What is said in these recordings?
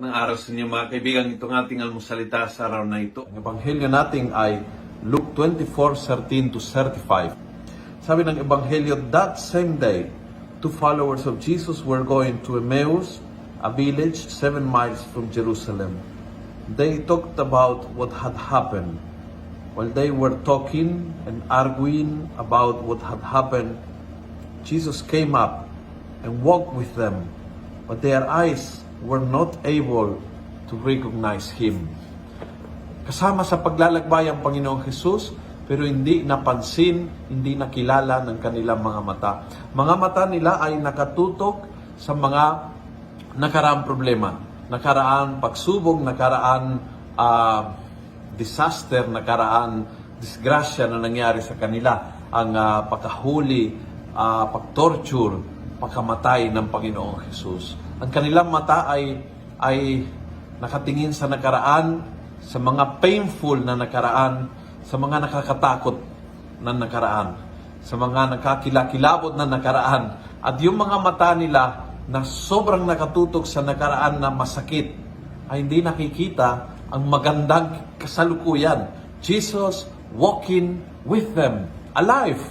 Magandang araw sa inyo mga kaibigan. Itong ating almusalita sa araw na ito. Ang ebanghelyo natin ay Luke 24:13 to 35. Sabi ng ebanghelyo, that same day, two followers of Jesus were going to Emmaus, a village 7 miles from Jerusalem. They talked about what had happened. While they were talking and arguing about what had happened, Jesus came up and walked with them, but their eyes were not able to recognize Him. Kasama sa paglalakbay ang Panginoong Jesus, pero hindi napansin, hindi nakilala ng kanilang mga mata. Mga mata nila ay nakatutok sa mga nakaraang problema, nakaraang pagsubok, nakaraang disaster, nakaraang disgrasya na nangyari sa kanila. Ang pagkahuli, pagtorture, pagkamatay ng Panginoong Jesus. Ang kanilang mata ay nakatingin sa nakaraan, sa mga painful na nakaraan, sa mga nakakatakot na nakaraan, sa mga nakakilakilabot na nakaraan. At yung mga mata nila na sobrang nakatutok sa nakaraan na masakit, ay hindi nakikita ang magandang kasalukuyan. Jesus walking with them, alive.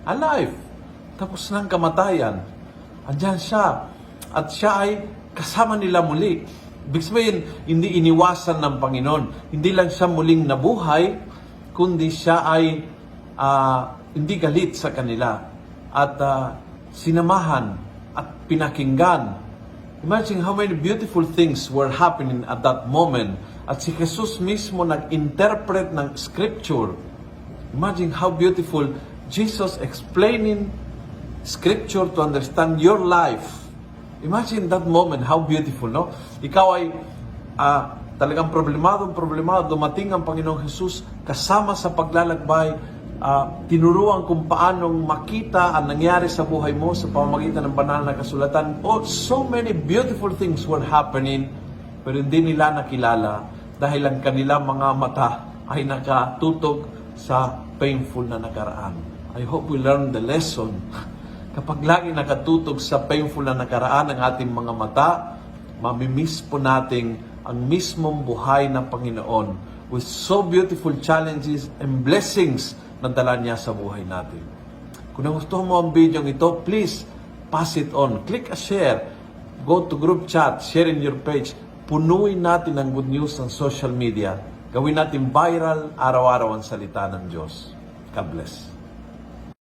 Alive. Tapos ng kamatayan, andyan siya. At siya ay kasama nila muli. Ibig sabihin, hindi iniwasan ng Panginoon. Hindi lang siya muling nabuhay, kundi siya ay hindi galit sa kanila. At sinamahan at pinakinggan. Imagine how many beautiful things were happening at that moment. At si Jesus mismo nag-interpret ng Scripture. Imagine how beautiful Jesus explaining Scripture to understand your life. Imagine that moment, how beautiful, no? Ikaw ay talagang problemado, dumating ang Panginoong Jesus kasama sa paglalakbay, tinuruan kung paanong makita ang nangyari sa buhay mo sa pamamagitan ng banal na kasulatan. Oh, so many beautiful things were happening, pero hindi nila nakilala dahil ang kanilang mga mata ay nakatutok sa painful na nakaraan. I hope we learn the lesson. Kapag lagi nakatutok sa painful na nakaraan ng ating mga mata, mamimiss po natin ang mismong buhay ng Panginoon with so beautiful challenges and blessings na dala niya sa buhay natin. Kung nagustuhan mo ang video ito, please pass it on. Click a share. Go to group chat. Share in your page. Punuin natin ang good news sa social media. Gawin natin viral araw-araw ang salita ng Diyos. God bless.